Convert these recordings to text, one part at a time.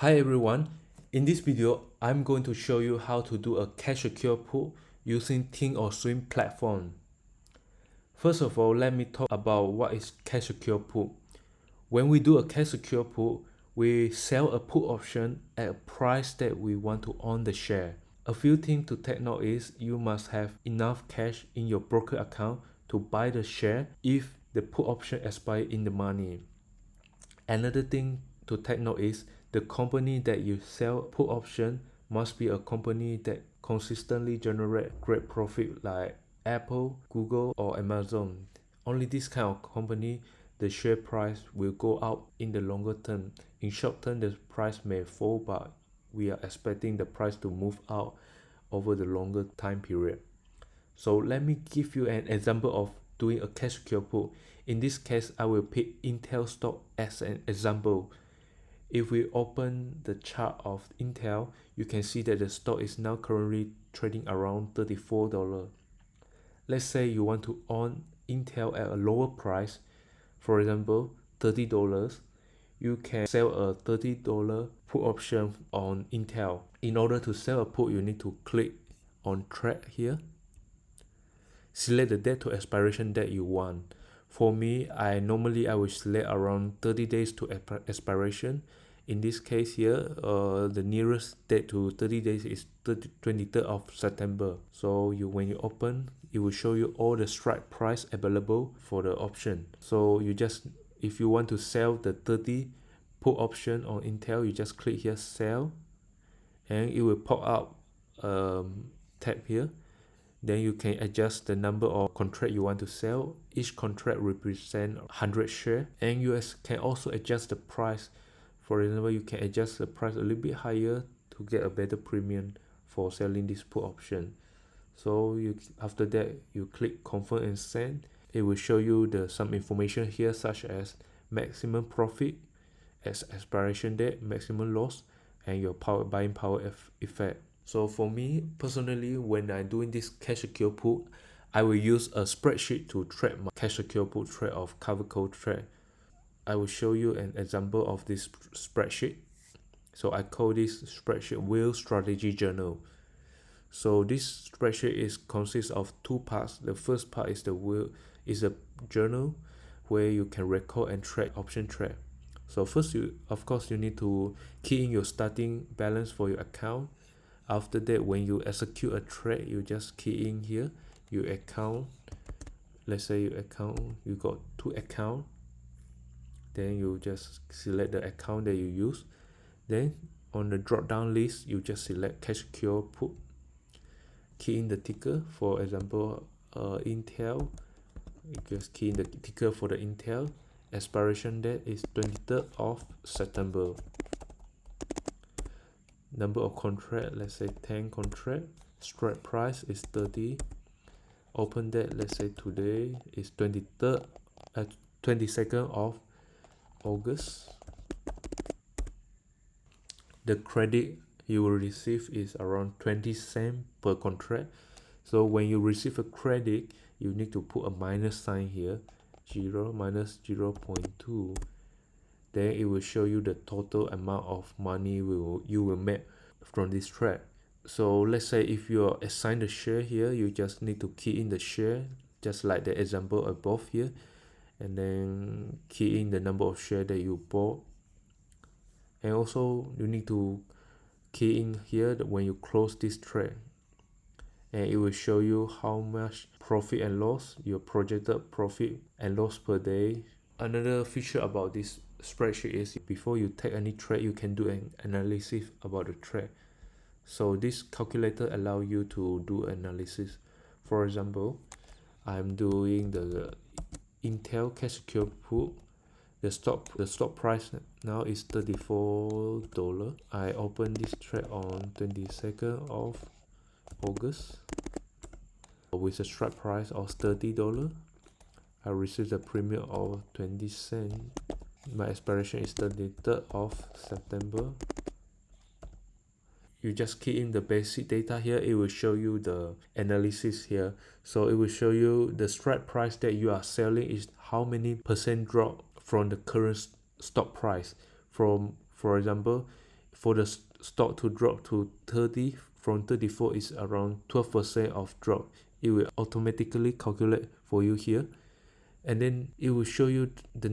Hi everyone, in this video I'm going to show you how to do a cash secure put using thinkorswim platform. First of all, let me talk about what is cash secure put. When we do a cash secure put, we sell a put option at a price that we want to own the share. A few things to take note is you must have enough cash in your broker account to buy the share if the put option expires in the money. Another thing to take note is the company that you sell put option must be a company that consistently generate great profit like Apple, Google or Amazon. Only this kind of company, the share price will go up in the longer term. In short term, the price may fall, but we are expecting the price to move out over the longer time period. So let me give you an example of doing a cash secure put. In this case, I will pick Intel stock as an example. If we open the chart of Intel, you can see that the stock is now currently trading around $34. Let's say you want to own Intel at a lower price, for example, $30. You can sell a $30 put option on Intel. In order to sell a put, you need to click on trade here. Select the date to expiration that you want. For me, I will select around 30 days to expiration. In this case here, the nearest date to 30 days is 23rd of September. So when you open, it will show you all the strike price available for the option. So if you want to sell the 30 put option on Intel, you just click here sell, and it will pop up tab here. Then you can adjust the number of contract you want to sell. Each contract represents 100 shares, and you can also adjust the price. For example, you can adjust the price a little bit higher to get a better premium for selling this put option. So after that, you click confirm and send. It will show you some information here, such as maximum profit, expiration date, maximum loss, and your buying power effect. So for me personally, when I'm doing this cash secure put, I will use a spreadsheet to track my cash secure put trade of cover call trade. I will show you an example of this spreadsheet. So I call this spreadsheet Wheel Strategy Journal. So this spreadsheet consists of two parts. The first part is a journal where you can record and track option trade. So first, of course you need to key in your starting balance for your account. After that, when you execute a trade, you just key in here your account. Let's say you got two accounts. Then you just select the account that you use. Then on the drop down list, you just select cash secure put. Key in the ticker, for example, Intel. You just key in the ticker for the Intel. Expiration date is 23rd of September. Number of contract, let's say 10 contract. Strike price is 30. Open date, let's say today is 22nd of August. The credit you will receive is around 20 cents per contract. So when you receive a credit, you need to put a minus sign here, 0 minus 0.2. Then it will show you the total amount of money you will make from this trade. So let's say if you are assigned a share here, you just need to key in the share, just like the example above here, and then key in the number of shares that you bought. And also you need to key in here that when you close this trade, and it will show you how much profit and loss, your projected profit and loss per day. Another feature about this spreadsheet is before you take any trade, you can do an analysis about the trade. So this calculator allows you to do analysis. For example, I'm doing the Intel cash secure put. The stock price now is $34. I open this trade on 22nd of August with a strike price of $30. I received a premium of 20 cents. My expiration is 23rd of September. You just key in the basic data here, it will show you the analysis here. So it will show you the strike price that you are selling is how many percent drop from the current stock price. For example, for the stock to drop to 30 from 34 is around 12% of drop. It will automatically calculate for you here, and then it will show you the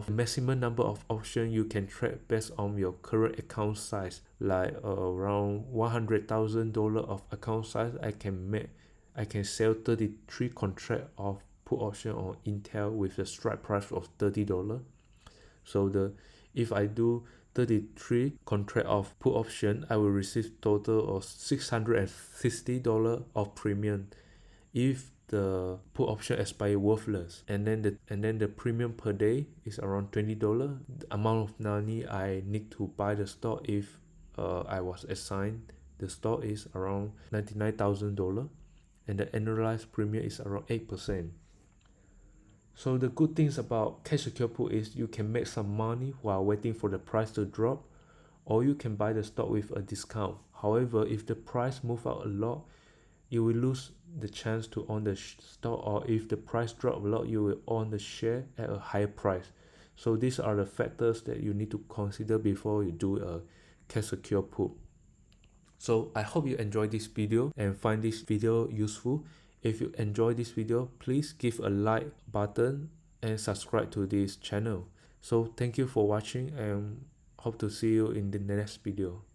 maximum number of options you can trade based on your current account size. Like around $100,000 of account size, I can sell 33 contract of put option on Intel with the strike price of $30. So if I do 33 contract of put option, I will receive total of $660 of premium. If the put option expire worthless, and then the premium per day is around $20. The amount of money I need to buy the stock if I was assigned the stock is around $99,000, and the annualized premium is around 8%. So the good things about cash secure put is you can make some money while waiting for the price to drop, or you can buy the stock with a discount. However, if the price move out a lot, you will lose the chance to own the stock, or if the price drop a lot, you will own the share at a higher price. So these are the factors that you need to consider before you do a cash secure put. So I hope you enjoyed this video and find this video useful. If you enjoy this video, please give a like button and subscribe to this channel. So thank you for watching, and hope to see you in the next video.